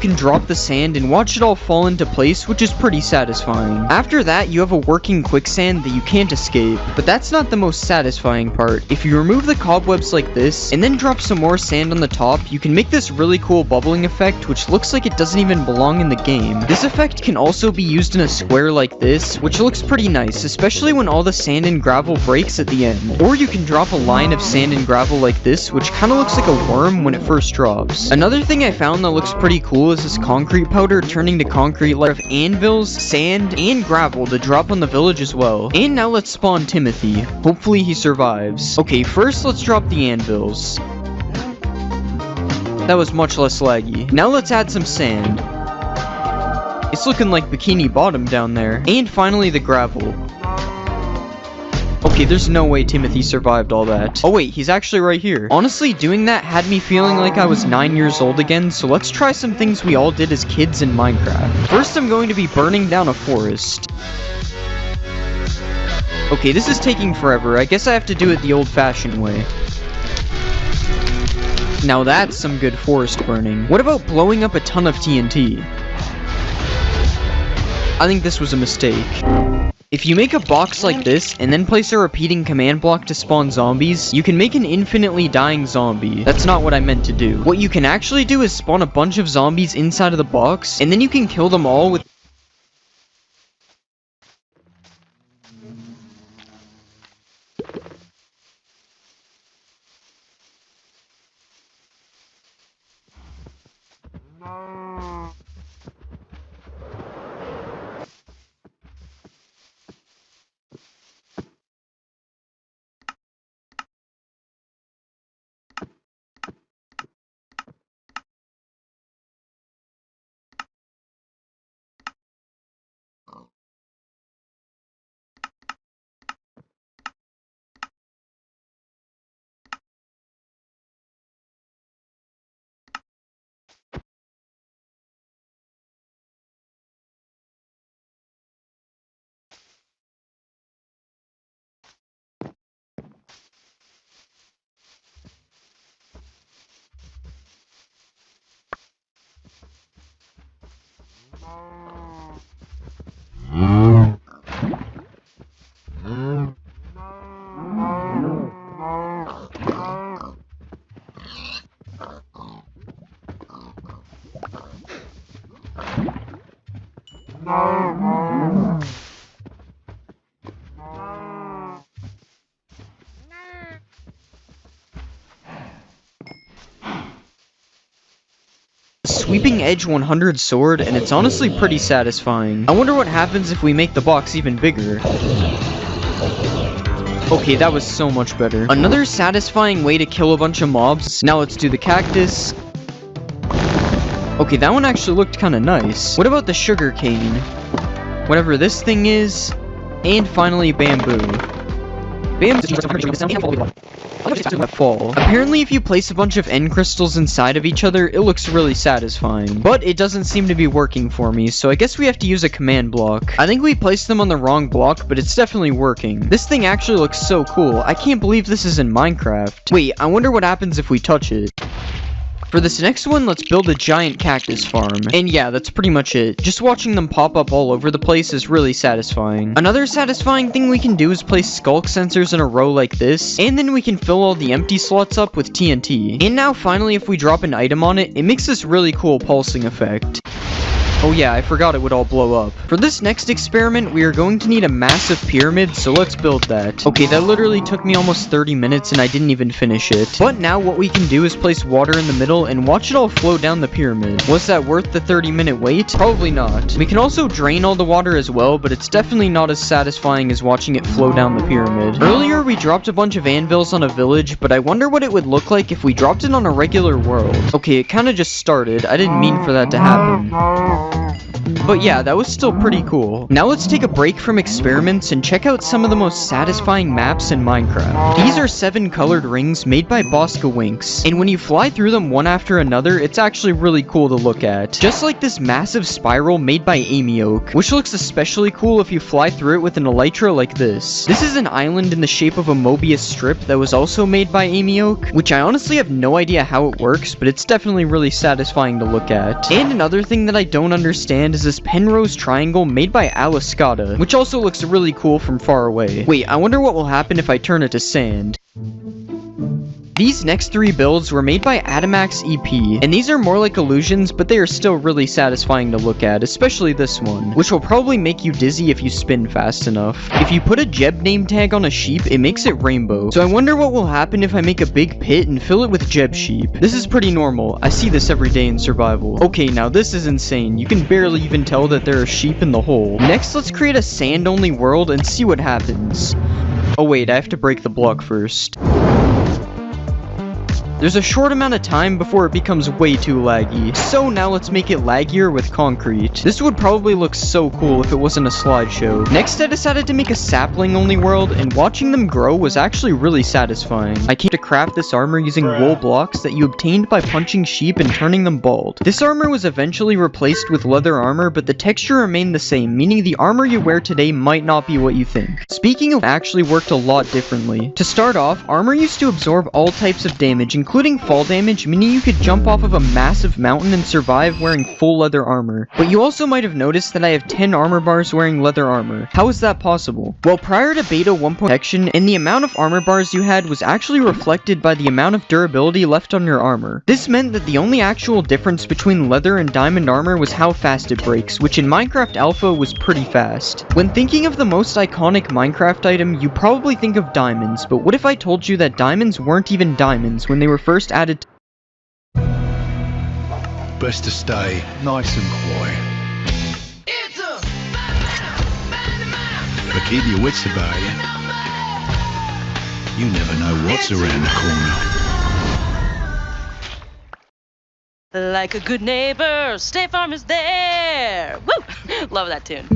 You can drop the sand and watch it all fall into place, which is pretty satisfying. After that, you have a working quicksand that you can't escape, but that's not the most satisfying part. If you remove the cobwebs like this, and then drop some more sand on the top, you can make this really cool bubbling effect, which looks like it doesn't even belong in the game. This effect can also be used in a square like this, which looks pretty nice, especially when all the sand and gravel breaks at the end. Or you can drop a line of sand and gravel like this, which kind of looks like a worm when it first drops. Another thing I found that looks pretty cool is this concrete powder turning to concrete like anvils, sand, and gravel to drop on the village as well. And now let's spawn Timothy. Hopefully he survives. Okay, first let's drop the anvils. That was much less laggy. Now let's add some sand. It's looking like Bikini Bottom down there. And finally the gravel. Okay, there's no way Timothy survived all that. Oh wait, he's actually right here. Honestly, doing that had me feeling like I was 9 years old again, so let's try some things we all did as kids in Minecraft. First, I'm going to be burning down a forest. Okay, this is taking forever. I guess I have to do it the old-fashioned way. Now that's some good forest burning. What about blowing up a ton of TNT? I think this was a mistake. If you make a box like this, and then place a repeating command block to spawn zombies, you can make an infinitely dying zombie. That's not what I meant to do. What you can actually do is spawn a bunch of zombies inside of the box, and then you can kill them all with Sweeping Edge 100 sword, and it's honestly pretty satisfying. I wonder what happens if we make the box even bigger. Okay, that was so much better. Another satisfying way to kill a bunch of mobs. Now let's do the cactus. Okay, that one actually looked kind of nice. What about the sugar cane? Whatever this thing is. And finally, bamboo. Fall. Apparently, if you place a bunch of end crystals inside of each other, it looks really satisfying. But it doesn't seem to be working for me, so I guess we have to use a command block. I think we placed them on the wrong block, but it's definitely working. This thing actually looks so cool. I can't believe this is in Minecraft. Wait, I wonder what happens if we touch it. For this next one, let's build a giant cactus farm. And yeah, that's pretty much it. Just watching them pop up all over the place is really satisfying. Another satisfying thing we can do is place skulk sensors in a row like this, and then we can fill all the empty slots up with TNT. And now finally, if we drop an item on it, it makes this really cool pulsing effect. Oh yeah, I forgot it would all blow up. For this next experiment, we are going to need a massive pyramid, so let's build that. Okay, that literally took me almost 30 minutes and I didn't even finish it. But now what we can do is place water in the middle and watch it all flow down the pyramid. Was that worth the 30-minute wait? Probably not. We can also drain all the water as well, but it's definitely not as satisfying as watching it flow down the pyramid. Earlier, we dropped a bunch of anvils on a village, but I wonder what it would look like if we dropped it on a regular world. Okay, it kind of just started. I didn't mean for that to happen. But yeah, that was still pretty cool. Now let's take a break from experiments and check out some of the most satisfying maps in Minecraft. These are 7 colored rings made by Bosca Winks, and when you fly through them one after another, it's actually really cool to look at. Just like this massive spiral made by Amy Oak, which looks especially cool if you fly through it with an elytra like this. This is an island in the shape of a Mobius strip that was also made by Amy Oak, which I honestly have no idea how it works, but it's definitely really satisfying to look at. And another thing that I don't understand is this Penrose triangle made by Aliscata, which also looks really cool from far away. Wait, I wonder what will happen if I turn it to sand. These next 3 builds were made by Adamax EP, and these are more like illusions, but they are still really satisfying to look at, especially this one, which will probably make you dizzy if you spin fast enough. If you put a Jeb name tag on a sheep, it makes it rainbow, so I wonder what will happen if I make a big pit and fill it with Jeb sheep. This is pretty normal, I see this every day in survival. Okay, now this is insane, you can barely even tell that there are sheep in the hole. Next, let's create a sand-only world and see what happens. Oh wait, I have to break the block first. There's a short amount of time before it becomes way too laggy, so now let's make it laggier with concrete. This would probably look so cool if it wasn't a slideshow. Next, I decided to make a sapling-only world, and watching them grow was actually really satisfying. I came to craft this armor using wool blocks that you obtained by punching sheep and turning them bald. This armor was eventually replaced with leather armor, but the texture remained the same, meaning the armor you wear today might not be what you think. Speaking of, actually worked a lot differently. To start off, armor used to absorb all types of damage, including fall damage, meaning you could jump off of a massive mountain and survive wearing full leather armor. But you also might have noticed that I have 10 armor bars wearing leather armor. How is that possible? Well, prior to beta 1.0 protection, and the amount of armor bars you had was actually reflected by the amount of durability left on your armor. This meant that the only actual difference between leather and diamond armor was how fast it breaks, which in Minecraft Alpha was pretty fast. When thinking of the most iconic Minecraft item, you probably think of diamonds, but what if I told you that diamonds weren't even diamonds when they were first added to best to stay nice and quiet. But keep your wits about you. You never know what's around the corner. Like a good neighbor, State Farm is there! Woo! Love that tune.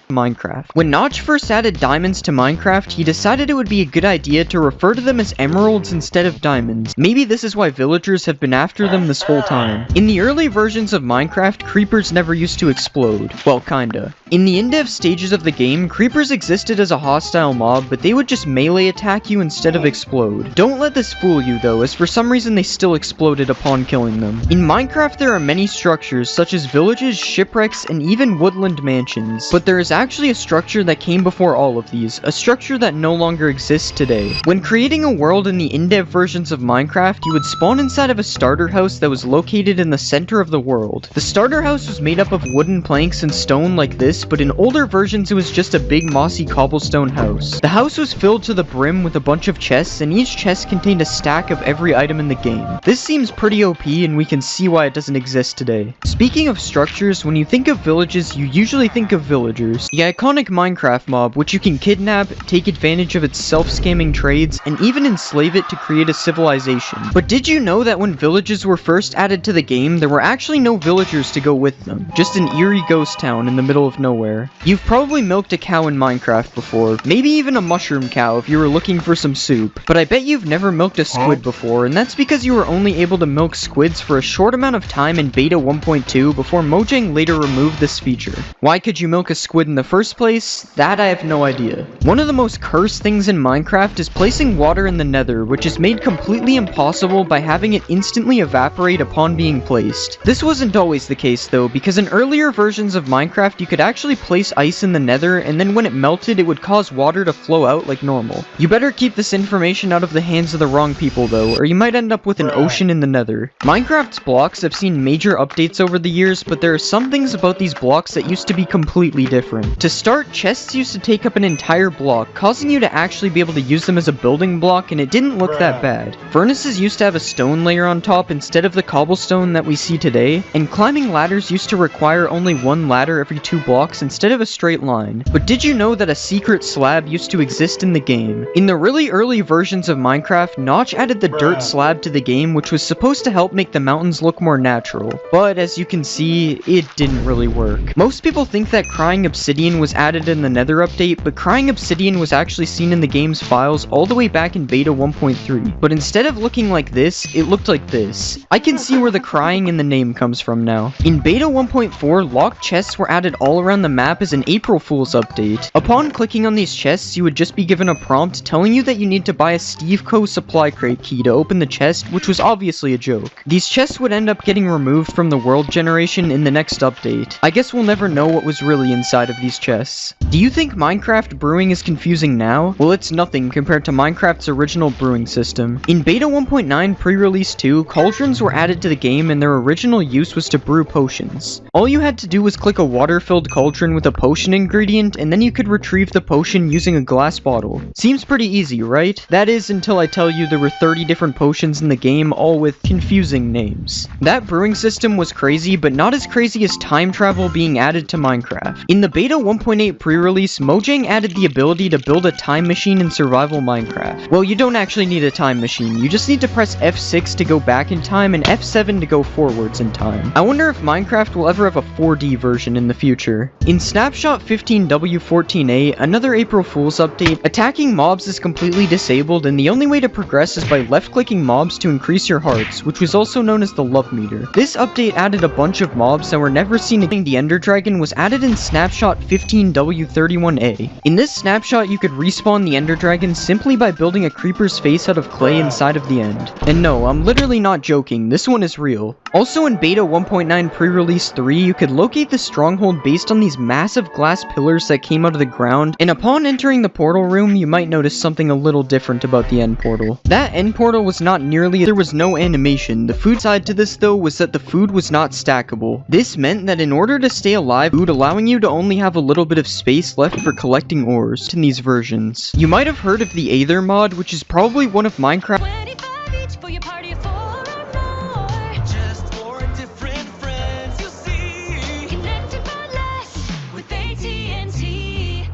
Minecraft. When Notch first added diamonds to Minecraft, he decided it would be a good idea to refer to them as emeralds instead of diamonds. Maybe this is why villagers have been after them this whole time. In the early versions of Minecraft, creepers never used to explode. Well, kinda. In the in-dev stages of the game, creepers existed as a hostile mob, but they would just melee attack you instead of explode. Don't let this fool you though, as for some reason they still exploded upon killing them. In Minecraft, there are many structures, such as villages, shipwrecks, and even woodland mansions. But there is actually a structure that came before all of these, a structure that no longer exists today. When creating a world in the in-dev versions of Minecraft, you would spawn inside of a starter house that was located in the center of the world. The starter house was made up of wooden planks and stone like this, but in older versions it was just a big mossy cobblestone house. The house was filled to the brim with a bunch of chests, and each chest contained a stack of every item in the game. This seems pretty OP, and we can see why it doesn't exist today. Speaking of structures, when you think of villages, you usually think of villagers. The iconic Minecraft mob, which you can kidnap, take advantage of its self-scamming trades, and even enslave it to create a civilization. But did you know that when villages were first added to the game, there were actually no villagers to go with them? Just an eerie ghost town in the middle of nowhere. You've probably milked a cow in Minecraft before, maybe even a mushroom cow if you were looking for some soup. But I bet you've never milked a squid before, and that's because you were only able to milk squids for a short amount of time in beta 1.2 before Mojang later removed this feature. Why could you milk a squid in the first place? That I have no idea. One of the most cursed things in Minecraft is placing water in the nether, which is made completely impossible by having it instantly evaporate upon being placed. This wasn't always the case though, because in earlier versions of Minecraft you could actually place ice in the nether, and then when it melted it would cause water to flow out like normal. You better keep this information out of the hands of the wrong people though, or you might end up with an ocean in the nether. Minecraft's blocks have seen major updates over the years, but there are some things about these blocks that used to be completely different. To start, chests used to take up an entire block, causing you to actually be able to use them as a building block, and it didn't look that bad. Furnaces used to have a stone layer on top instead of the cobblestone that we see today, and climbing ladders used to require only one ladder every 2 blocks blocks instead of a straight line. But did you know that a secret slab used to exist in the game? In the really early versions of Minecraft, Notch added the dirt slab to the game, which was supposed to help make the mountains look more natural. But as you can see, it didn't really work. Most people think that crying obsidian was added in the Nether update, but crying obsidian was actually seen in the game's files all the way back in beta 1.3. But instead of looking like this, it looked like this. I can see where the crying in the name comes from now. In beta 1.4, locked chests were added all around the map as an April Fool's update. Upon clicking on these chests, you would just be given a prompt telling you that you need to buy a Steve Co. supply crate key to open the chest, which was obviously a joke. These chests would end up getting removed from the world generation in the next update. I guess we'll never know what was really inside of these chests. Do you think Minecraft brewing is confusing now? Well, it's nothing compared to Minecraft's original brewing system. In beta 1.9 pre-release 2, cauldrons were added to the game and their original use was to brew potions. All you had to do was click a water-filled cauldron with a potion ingredient, and then you could retrieve the potion using a glass bottle. Seems pretty easy, right? That is, until I tell you there were 30 different potions in the game, all with confusing names. That brewing system was crazy, but not as crazy as time travel being added to Minecraft. In the beta 1.8 pre-release, Mojang added the ability to build a time machine in survival Minecraft. Well, you don't actually need a time machine, you just need to press F6 to go back in time and F7 to go forwards in time. I wonder if Minecraft will ever have a 4D version in the future. In Snapshot 15W14A, another April Fool's update, attacking mobs is completely disabled and the only way to progress is by left-clicking mobs to increase your hearts, which was also known as the love meter. This update added a bunch of mobs that were never seen again. The Ender Dragon was added in Snapshot 15W31A. In this snapshot, you could respawn the Ender Dragon simply by building a creeper's face out of clay inside of the end. And no, I'm literally not joking, this one is real. Also in beta 1.9 pre-release 3, you could locate the stronghold based on these massive glass pillars that came out of the ground, and upon entering the portal room, you might notice something a little different about the end portal. That end portal was not nearly, there was no animation. The food side to this though was that the food was not stackable. This meant that in order to stay alive, food allowing you to only have a little bit of space left for collecting ores in these versions. You might have heard of the Eider mod, which is probably one of Minecraft. 25 each for your party of 4 or more. Just 4 different friends, you see. Connected but less with AT&T.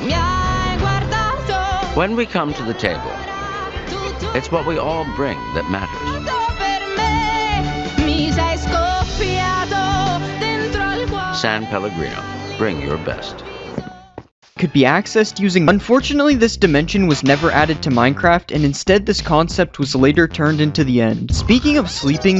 Mi hai guardato. When we come to the table, it's what we all bring that matters. Mi sei scoppiato dentro al cuore. San Pellegrino, bring your best. Could be accessed using. Unfortunately, this dimension was never added to Minecraft, and instead this concept was later turned into the end. Speaking of sleeping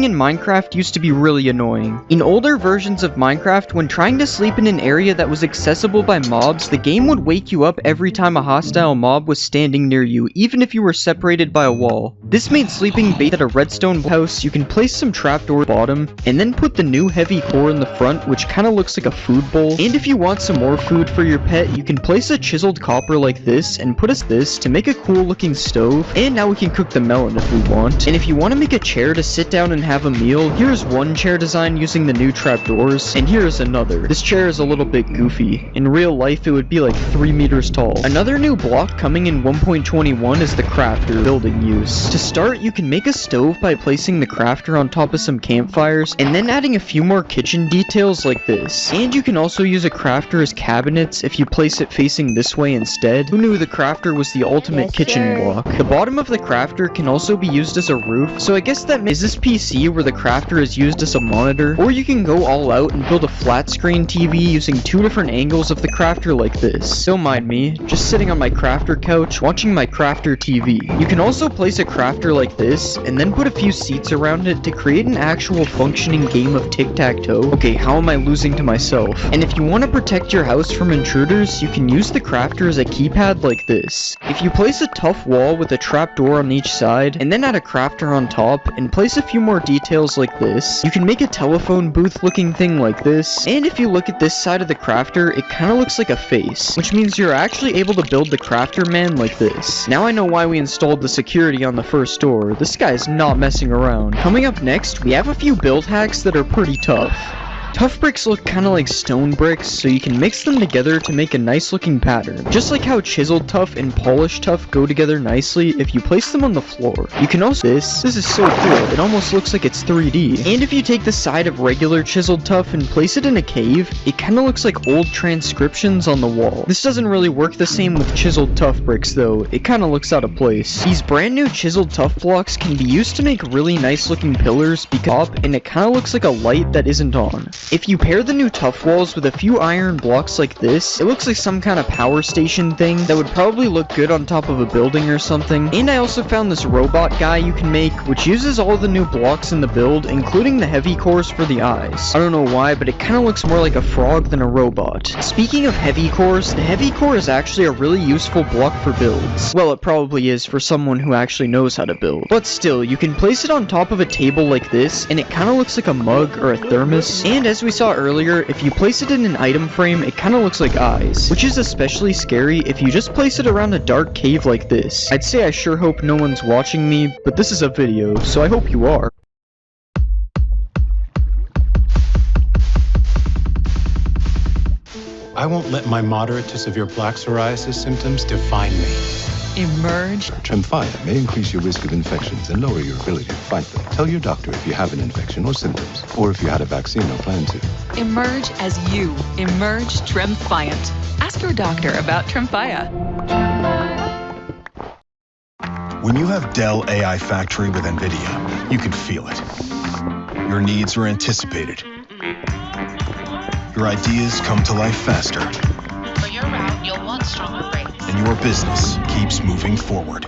in Minecraft used to be really annoying. In older versions of Minecraft, when trying to sleep in an area that was accessible by mobs, the game would wake you up every time a hostile mob was standing near you, even if you were separated by a wall. This made sleeping bait at a redstone house. You can place some trapdoor at the bottom, and then put the new heavy core in the front, which kinda looks like a food bowl. And if you want some more food for your pet, you can place a chiseled copper like this and put us this to make a cool looking stove, and now we can cook the melon if we want. And if you want to make a chair to sit down and have a meal, here's one chair design using the new trapdoors, and here's another. This chair is a little bit goofy. In real life it would be like 3 meters tall. Another new block coming in 1.21 is the crafter building use. To start, you can make a stove by placing the crafter on top of some campfires, and then adding a few more kitchen details like this. And you can also use a crafter as cabinets if you place it facing this way instead. Who knew the crafter was the ultimate kitchen block? The bottom of the crafter can also be used as a roof, so I guess that is this PC where the crafter is used as a monitor, or you can go all out and build a flat screen TV using 2 different angles of the crafter like this. Don't mind me, just sitting on my crafter couch watching my crafter TV. You can also place a crafter like this, and then put a few seats around it to create an actual functioning game of tic-tac-toe. Okay, how am I losing to myself? And if you want to protect your house from intruders, you can use the crafter as a keypad like this. If you place a tough wall with a trapdoor on each side, and then add a crafter on top, and place a few more details like this, you can make a telephone booth looking thing like this. And if you look at this side of the crafter, it kinda looks like a face, which means you're actually able to build the crafter man like this. Now I know why we installed the security on the first door. This guy's not messing around. Coming up next, we have a few build hacks that are pretty tough. Tough bricks look kinda like stone bricks, so you can mix them together to make a nice looking pattern. Just like how chiseled tough and polished tough go together nicely if you place them on the floor. You can also this is so cool, it almost looks like it's 3D. And if you take the side of regular chiseled tough and place it in a cave, it kinda looks like old transcriptions on the wall. This doesn't really work the same with chiseled tough bricks though, it kinda looks out of place. These brand new chiseled tough blocks can be used to make really nice looking pillars because and it kinda looks like a light that isn't on. If you pair the new tough walls with a few iron blocks like this, it looks like some kind of power station thing that would probably look good on top of a building or something. And I also found this robot guy you can make, which uses all the new blocks in the build, including the heavy cores for the eyes. I don't know why, but it kinda looks more like a frog than a robot. Speaking of heavy cores, the heavy core is actually a really useful block for builds. Well, it probably is for someone who actually knows how to build. But still, you can place it on top of a table like this, and it kinda looks like a mug or a thermos. And as we saw earlier, if you place it in an item frame, it kinda looks like eyes, which is especially scary if you just place it around a dark cave like this. I'd say I sure hope no one's watching me, but this is a video, so I hope you are. I won't let my moderate to severe plaque psoriasis symptoms define me. Emerge. Tremfya may increase your risk of infections and lower your ability to fight them. Tell your doctor if you have an infection or symptoms, or if you had a vaccine or plan to. Emerge as you. Emerge Tremfyant. Ask your doctor about Tremfya. When you have Dell AI Factory with NVIDIA, you can feel it. Your needs are anticipated. Your ideas come to life faster. For your route, you'll want stronger brakes. And your business keeps moving forward.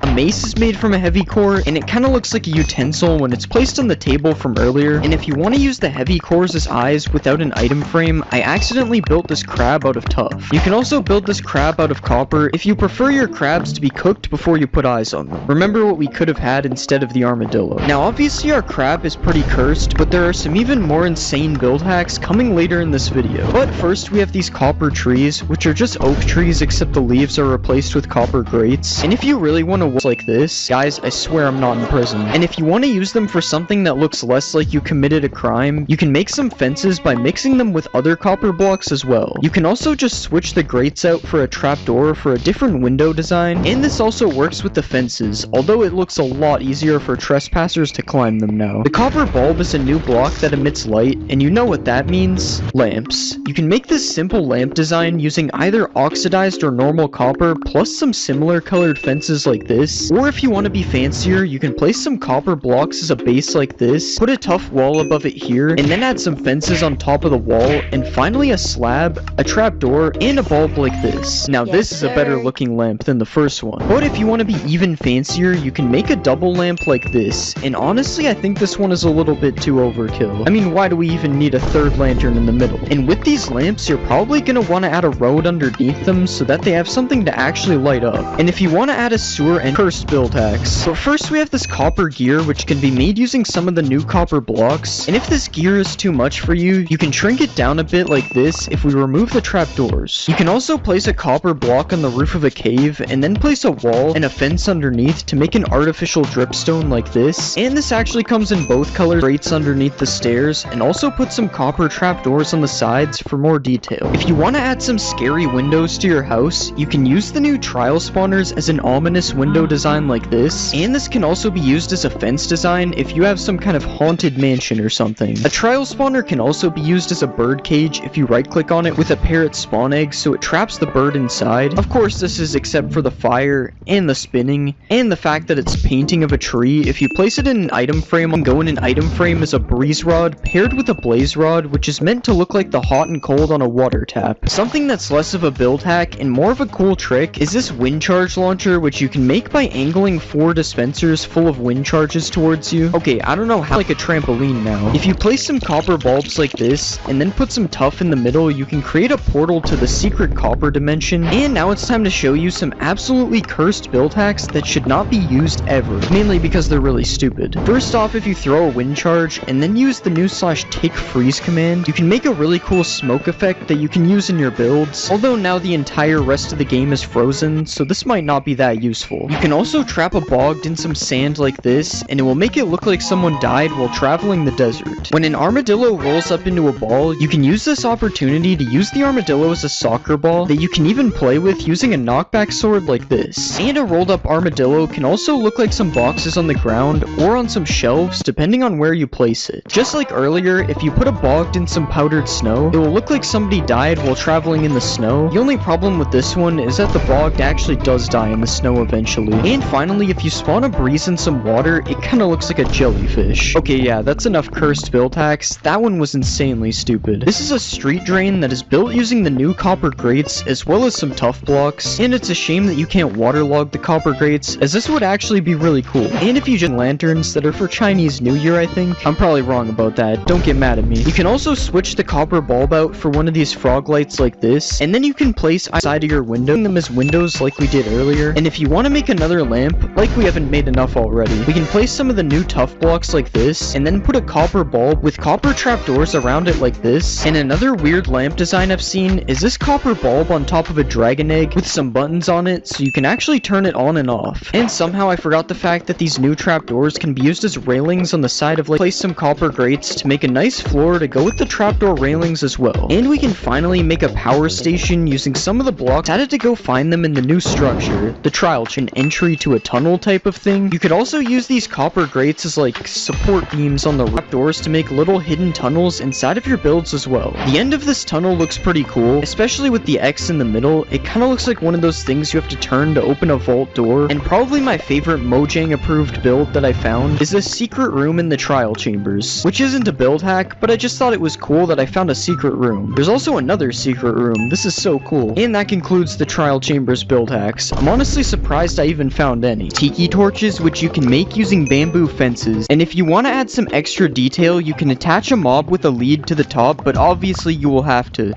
A mace is made from a heavy core, and it kinda looks like a utensil when it's placed on the table from earlier. And if you want to use the heavy cores as eyes without an item frame, I accidentally built this crab out of tough. You can also build this crab out of copper if you prefer your crabs to be cooked before you put eyes on them. Remember what we could have had instead of the armadillo. Now obviously our crab is pretty cursed, but there are some even more insane build hacks coming later in this video. But first we have these copper trees, which are just oak trees except the leaves are replaced with copper grates. And if you really want to like this, guys, I swear I'm not in prison. And if you want to use them for something that looks less like you committed a crime, you can make some fences by mixing them with other copper blocks as well. You can also just switch the grates out for a trapdoor for a different window design, and this also works with the fences, although it looks a lot easier for trespassers to climb them now. The copper bulb is a new block that emits light, and you know what that means? Lamps. You can make this simple lamp design using either oxidized or normal copper plus some similar colored fences like this. Or if you want to be fancier, you can place some copper blocks as a base like this, put a tough wall above it here, and then add some fences on top of the wall, and finally a slab, a trapdoor, and a bulb like this. Now this is a better looking lamp than the first one. But if you want to be even fancier, you can make a double lamp like this, and honestly I think this one is a little bit too overkill. I mean, why do we even need a third lantern in the middle? And with these lamps, you're probably going to want to add a road underneath them so that they have something to actually light up. And if you want to add a sewer and cursed build hacks. But first we have this copper gear, which can be made using some of the new copper blocks. And if this gear is too much for you, you can shrink it down a bit like this if we remove the trapdoors. You can also place a copper block on the roof of a cave, and then place a wall and a fence underneath to make an artificial dripstone like this. And this actually comes in both color grates underneath the stairs, and also put some copper trapdoors on the sides for more detail. If you want to add some scary windows to your house, you can use the new trial spawners as an ominous window design like this, and this can also be used as a fence design if you have some kind of haunted mansion or something. A trial spawner can also be used as a bird cage if you right click on it with a parrot spawn egg so it traps the bird inside. Of course this is except for the fire and the spinning and the fact that it's painting of a tree. If you place it in an item frame, go in an item frame as a breeze rod paired with a blaze rod, which is meant to look like the hot and cold on a water tap. Something that's less of a build hack and more of a cool trick is this wind charge launcher, which you can make by angling 4 dispensers full of wind charges towards you. Okay, I don't know how, like a trampoline now. If you place some copper bulbs like this, and then put some tuff in the middle, you can create a portal to the secret copper dimension. And now it's time to show you some absolutely cursed build hacks that should not be used ever, mainly because they're really stupid. First off, if you throw a wind charge, and then use the new /take freeze command, you can make a really cool smoke effect that you can use in your builds, although now the entire rest of the game is frozen, so this might not be that useful. You can also trap a bogged in some sand like this, and it will make it look like someone died while traveling the desert. When an armadillo rolls up into a ball, you can use this opportunity to use the armadillo as a soccer ball that you can even play with using a knockback sword like this. And a rolled up armadillo can also look like some boxes on the ground or on some shelves depending on where you place it. Just like earlier, if you put a bogged in some powdered snow, it will look like somebody died while traveling in the snow. The only problem with this one is that the bogged actually does die in the snow eventually. And finally, if you spawn a breeze in some water, it kinda looks like a jellyfish. Okay, yeah, that's enough cursed build hacks. That one was insanely stupid. This is a street drain that is built using the new copper grates as well as some tough blocks, and it's a shame that you can't waterlog the copper grates, as this would actually be really cool. And if you just lanterns that are for Chinese New Year, I think. I'm probably wrong about that, don't get mad at me. You can also switch the copper bulb out for one of these frog lights like this, and then you can place outside of your window them as windows like we did earlier. And if you want to make another lamp, like we haven't made enough already, we can place some of the new tough blocks like this, and then put a copper bulb with copper trapdoors around it like this. And another weird lamp design I've seen is this copper bulb on top of a dragon egg with some buttons on it, so you can actually turn it on and off. And somehow I forgot the fact that these new trapdoors can be used as railings on the side of like place some copper grates to make a nice floor to go with the trapdoor railings as well. And we can finally make a power station using some of the blocks. I had to go find them in the new structure, the trial chain entry to a tunnel type of thing. You could also use these copper grates as like support beams on the trapdoors to make little hidden tunnels inside of your builds as well. The end of this tunnel looks pretty cool, especially with the X in the middle. It kind of looks like one of those things you have to turn to open a vault door. And probably my favorite Mojang approved build that I found is a secret room in the trial chambers, which isn't a build hack, but I just thought it was cool that I found a secret room. There's also another secret room. This is so cool. And that concludes the trial chambers build hacks. I'm honestly surprised I even found any. Tiki torches, which you can make using bamboo fences. And if you want to add some extra detail, you can attach a mob with a lead to the top, but obviously you will have to.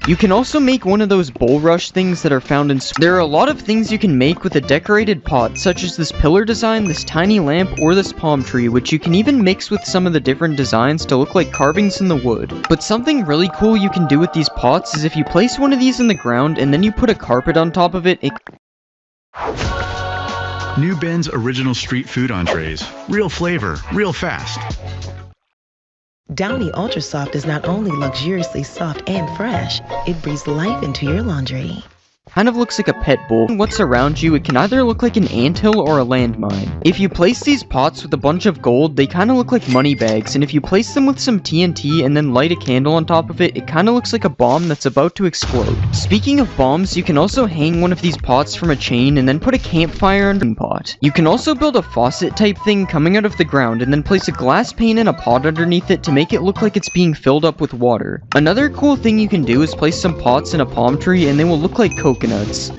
You can also make one of those bulrush things that are found in... There are a lot of things you can make with a decorated pot, such as this pillar design, this tiny lamp, or this palm tree, which you can even mix with some of the different designs to look like carvings in the wood. But something really cool you can do with these pots is if you place one of these in the ground and then you put a carpet on top of it, New Ben's original street food entrees. Real flavor, real fast. Downy Ultra Soft is not only luxuriously soft and fresh, it breathes life into your laundry. kind of looks like a pet bull. What's around you, it can either look like an anthill or a landmine. If you place these pots with a bunch of gold, they kind of look like money bags, and if you place them with some TNT and then light a candle on top of it, it kind of looks like a bomb that's about to explode. Speaking of bombs, you can also hang one of these pots from a chain and then put a campfire in a pot. You can also build a faucet type thing coming out of the ground and then place a glass pane in a pot underneath it to make it look like it's being filled up with water. Another cool thing you can do is place some pots in a palm tree and they will look like coconuts.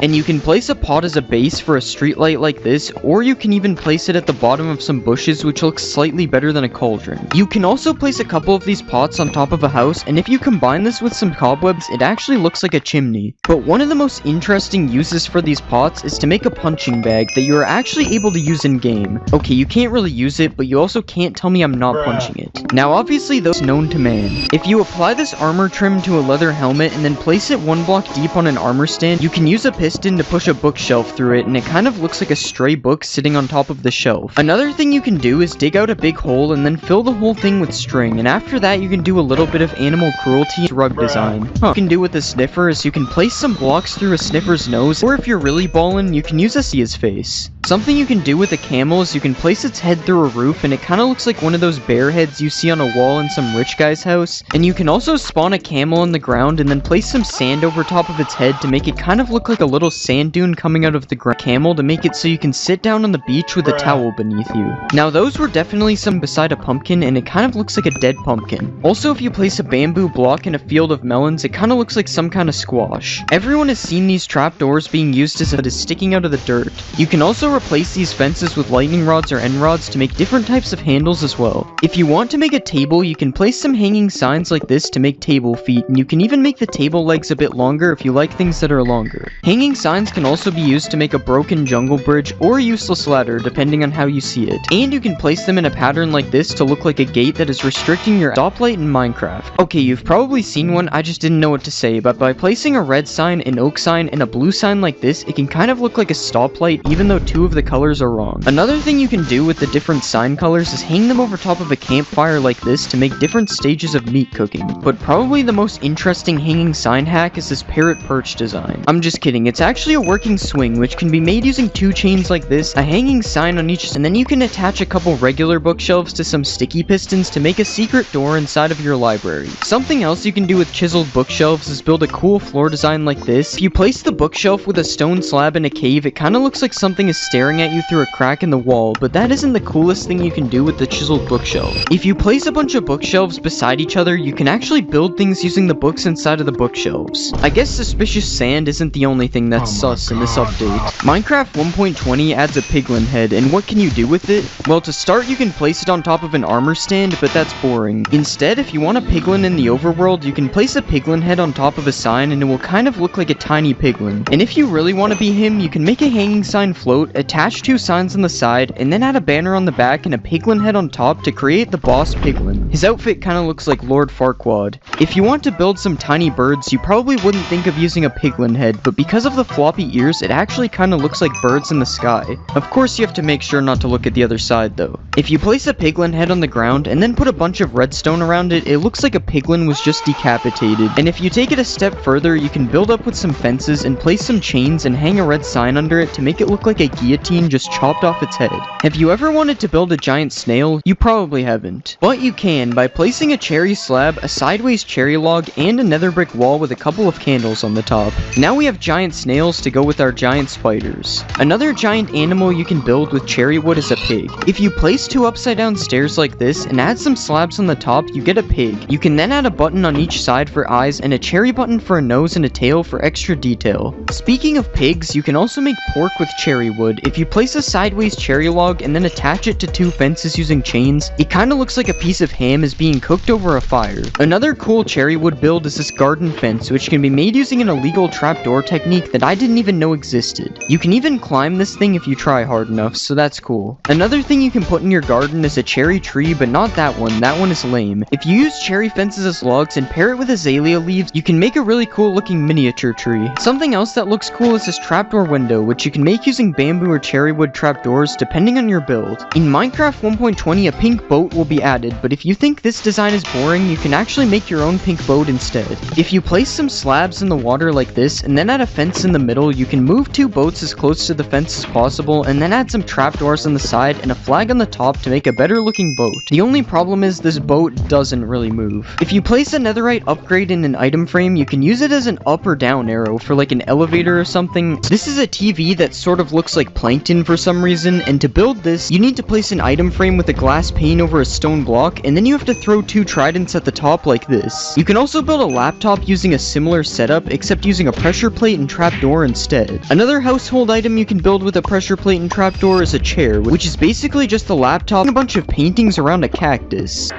And you can place a pot as a base for a streetlight like this, or you can even place it at the bottom of some bushes, which looks slightly better than a cauldron. You can also place a couple of these pots on top of a house, and if you combine this with some cobwebs, it actually looks like a chimney. But one of the most interesting uses for these pots is to make a punching bag that you are actually able to use in game. Okay, you can't really use it, but you also can't tell me I'm not punching it. Now obviously those known to man. If you apply this armor trim to a leather helmet and then place it one block deep on an armor stand, you can use a piston to push a bookshelf through it, and it kind of looks like a stray book sitting on top of the shelf. Another thing you can do is dig out a big hole and then fill the whole thing with string, and after that you can do a little bit of animal cruelty rug design. What you can do with the sniffer is you can place some blocks through a sniffer's nose, or if you're really ballin', you can use a Sia's face. Something you can do with a camel is you can place its head through a roof, and it kind of looks like one of those bear heads you see on a wall in some rich guy's house. And you can also spawn a camel on the ground and then place some sand over top of its head to make it kind of look like a little sand dune coming out of the camel, to make it so you can sit down on the beach with a towel beneath you. Now those were definitely some beside a pumpkin, and it kind of looks like a dead pumpkin. Also, if you place a bamboo block in a field of melons, it kind of looks like some kind of squash. Everyone has seen these trapdoors being used as sticking out of the dirt. You can also replace these fences with lightning rods or end rods to make different types of handles as well. If you want to make a table, you can place some hanging signs like this to make table feet, and you can even make the table legs a bit longer if you like things that are longer. Hanging signs can also be used to make a broken jungle bridge or a useless ladder, depending on how you see it. And you can place them in a pattern like this to look like a gate that is restricting your stoplight in Minecraft. Okay, you've probably seen one, I just didn't know what to say, but by placing a red sign, an oak sign, and a blue sign like this, it can kind of look like a stoplight, even though two of the colors are wrong. Another thing you can do with the different sign colors is hang them over top of a campfire like this to make different stages of meat cooking. But probably the most interesting hanging sign hack is this parrot perch design. I'm just kidding, it's actually a working swing which can be made using 2 chains like this, a hanging sign on each, and then you can attach a couple regular bookshelves to some sticky pistons to make a secret door inside of your library. Something else you can do with chiseled bookshelves is build a cool floor design like this. If you place the bookshelf with a stone slab in a cave, it kind of looks like something is staring at you through a crack in the wall, but that isn't the coolest thing you can do with the chiseled bookshelf. If you place a bunch of bookshelves beside each other, you can actually build things using the books inside of the bookshelves. I guess suspicious sand isn't the only thing that's sus in this update. Minecraft 1.20 adds a piglin head, and what can you do with it? Well, to start, you can place it on top of an armor stand, but that's boring. Instead, if you want a piglin in the overworld, you can place a piglin head on top of a sign, and it will kind of look like a tiny piglin. And if you really want to be him, you can make a hanging sign float, attach 2 signs on the side, and then add a banner on the back and a piglin head on top to create the boss piglin. His outfit kind of looks like Lord Farquaad. If you want to build some tiny birds, you probably wouldn't think of using a piglin head, but because of the floppy ears, it actually kind of looks like birds in the sky. Of course, you have to make sure not to look at the other side though. If you place a piglin head on the ground and then put a bunch of redstone around it, it looks like a piglin was just decapitated. And if you take it a step further, you can build up with some fences and place some chains and hang a red sign under it to make it look like a guillotine just chopped off its head. Have you ever wanted to build a giant snail? You probably haven't. But you can by placing a cherry slab, a sideways cherry log, and a nether brick wall with a couple of candles on the top. Now we have giant snails to go with our giant spiders. Another giant animal you can build with cherry wood is a pig. If you place 2 upside down stairs like this and add some slabs on the top, you get a pig. You can then add a button on each side for eyes and a cherry button for a nose and a tail for extra detail. Speaking of pigs, you can also make pork with cherry wood. If you place a sideways cherry log and then attach it to 2 fences using chains, it kinda looks like a piece of ham is being cooked over a fire. Another cool cherry wood build is this garden fence, which can be made using an illegal trapdoor technique that I didn't even know existed. You can even climb this thing if you try hard enough, so that's cool. Another thing you can put in your garden is a cherry tree, but not that one is lame. If you use cherry fences as logs and pair it with azalea leaves, you can make a really cool looking miniature tree. Something else that looks cool is this trapdoor window, which you can make using bamboo or cherry wood trapdoors depending on your build. In Minecraft 1.20, a pink boat will be added, but if you think this design is boring, you can actually make your own pink boat instead. If you place some slabs in the water like this, and then add a fence in the middle, you can move 2 boats as close to the fence as possible, and then add some trapdoors on the side and a flag on the top to make a better looking boat. The only problem is this boat doesn't really move. If you place a netherite upgrade in an item frame, you can use it as an up or down arrow for like an elevator or something. This is a TV that sort of looks like plankton for some reason, and to build this, you need to place an item frame with a glass pane over a stone block, and then you have to throw 2 tridents at the top like this. You can also build a laptop using a similar setup, except using a pressure plate and trapdoor instead. Another household item you can build with a pressure plate and trapdoor is a chair, which is basically just a laptop and a bunch of paintings around a cactus.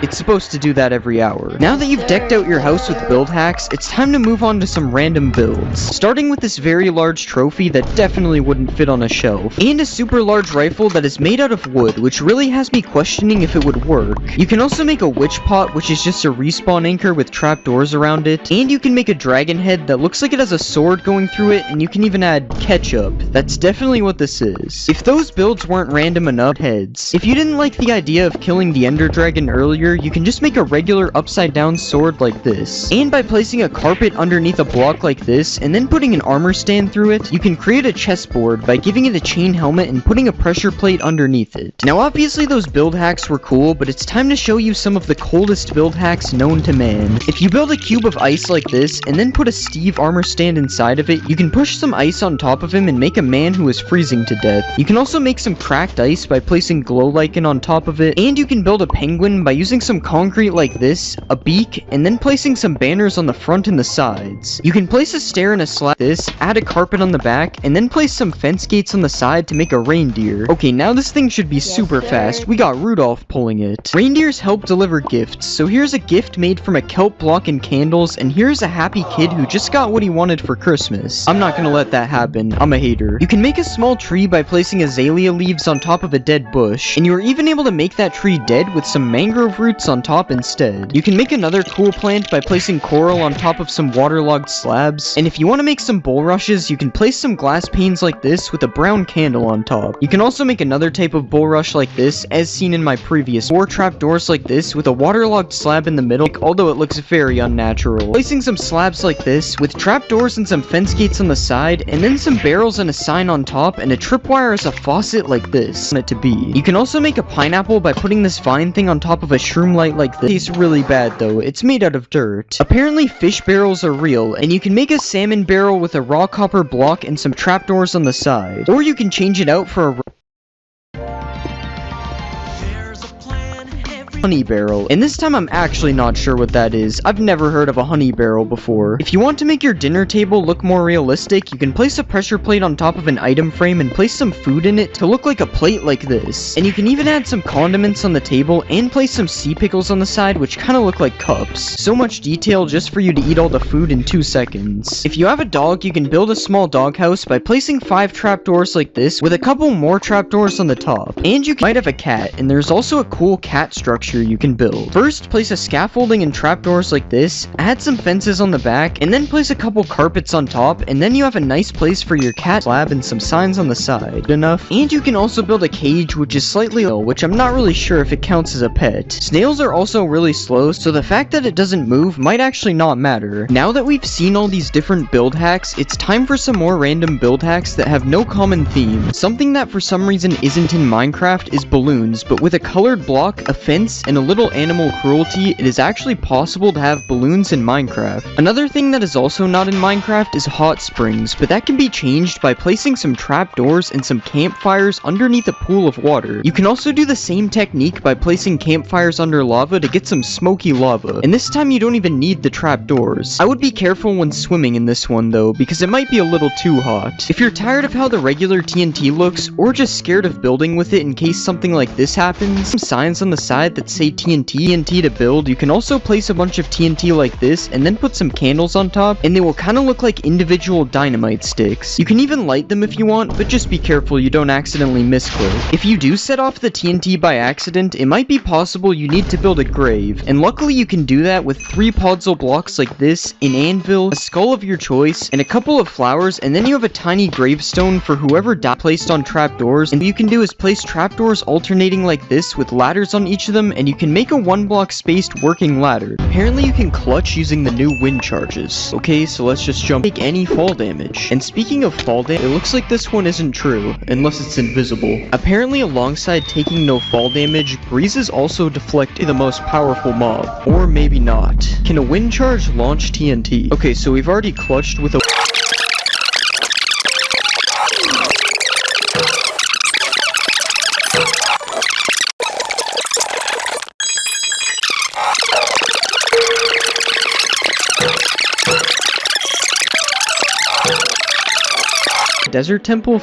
It's supposed to do that every hour. Now that you've decked out your house with build hacks, it's time to move on to some random builds. Starting with this very large trophy that definitely wouldn't fit on a shelf, and a super large rifle that is made out of wood, which really has me questioning if it would work. You can also make a witch pot, which is just a respawn anchor with trapdoors around it, and you can make a dragon head that looks like it has a sword going through it, and you can even add ketchup. That's definitely what this is. If those builds weren't random enough, heads. If you didn't like the idea of killing the ender dragon earlier, you can just make a regular upside down sword like this. And by placing a carpet underneath a block like this, and then putting an armor stand through it, you can create a chessboard by giving it a chain helmet and putting a pressure plate underneath it. Now obviously those build hacks were cool, but it's time to show you some of the coldest build hacks known to man. If you build a cube of ice like this, and then put a Steve armor stand inside of it, you can push some ice on top of him and make a man who is freezing to death. You can also make some cracked ice by placing glow lichen on top of it, and you can build a penguin by using some concrete like this, a beak, and then placing some banners on the front and the sides. You can place a stair and a slab like this, add a carpet on the back, and then place some fence gates on the side to make a reindeer. Okay, now this thing should be super fast. We got Rudolph pulling it. Reindeers help deliver gifts, so here's a gift made from a kelp block and candles, and here's a happy kid who just got what he wanted for Christmas. I'm not gonna let that happen. I'm a hater. You can make a small tree by placing azalea leaves on top of a dead bush, and you are even able to make that tree dead with some mangrove roots roots on top instead. You can make another cool plant by placing coral on top of some waterlogged slabs, and if you want to make some bulrushes, you can place some glass panes like this with a brown candle on top. You can also make another type of bulrush like this, as seen in my previous 4 trapdoors like this with a waterlogged slab in the middle, although it looks very unnatural. Placing some slabs like this with trapdoors and some fence gates on the side, and then some barrels and a sign on top, and a tripwire as a faucet like this. Want it to be. You can also make a pineapple by putting this vine thing on top of a shroom light like this. It tastes really bad though, it's made out of dirt. Apparently fish barrels are real, and you can make a salmon barrel with a raw copper block and some trapdoors on the side. Or you can change it out for a honey barrel, and this time I'm actually not sure what that is. I've never heard of a honey barrel before. If you want to make your dinner table look more realistic, you can place a pressure plate on top of an item frame and place some food in it to look like a plate like this. And you can even add some condiments on the table and place some sea pickles on the side, which kind of look like cups. So much detail just for you to eat all the food in 2 seconds. If you have a dog, you can build a small doghouse by placing 5 trapdoors like this with a couple more trapdoors on the top. And you might have a cat, and there's also a cool cat structure you can build. First, place a scaffolding and trapdoors like this, add some fences on the back, and then place a couple carpets on top, and then you have a nice place for your cat slab and some signs on the side. Good enough. And you can also build a cage which is slightly low, which I'm not really sure if it counts as a pet. Snails are also really slow, so the fact that it doesn't move might actually not matter. Now that we've seen all these different build hacks, it's time for some more random build hacks that have no common theme. Something that for some reason isn't in Minecraft is balloons, but with a colored block, a fence, and a little animal cruelty, it is actually possible to have balloons in Minecraft. Another thing that is also not in Minecraft is hot springs, but that can be changed by placing some trapdoors and some campfires underneath a pool of water. You can also do the same technique by placing campfires under lava to get some smoky lava, and this time you don't even need the trapdoors. I would be careful when swimming in this one though, because it might be a little too hot. If you're tired of how the regular TNT looks, or just scared of building with it in case something like this happens, some signs on the side that say TNT to build. You can also place a bunch of TNT like this and then put some candles on top, and they will kind of look like individual dynamite sticks. You can even light them if you want, but just be careful you don't accidentally misclick. If you do set off the TNT by accident, it might be possible you need to build a grave, and luckily you can do that with 3 podzol blocks like this, an anvil, a skull of your choice, and a couple of flowers, and then you have a tiny gravestone for whoever died placed on trapdoors. And what you can do is place trapdoors alternating like this with ladders on each of them, and you can make a 1-block spaced working ladder. Apparently you can clutch using the new wind charges. Okay, so let's just jump. Take any fall damage. And speaking of fall damage, it looks like this one isn't true, unless it's invisible. Apparently alongside taking no fall damage, breezes also deflect the most powerful mob. Or maybe not. Can a wind charge launch TNT? Okay, so we've already clutched with a desert temple.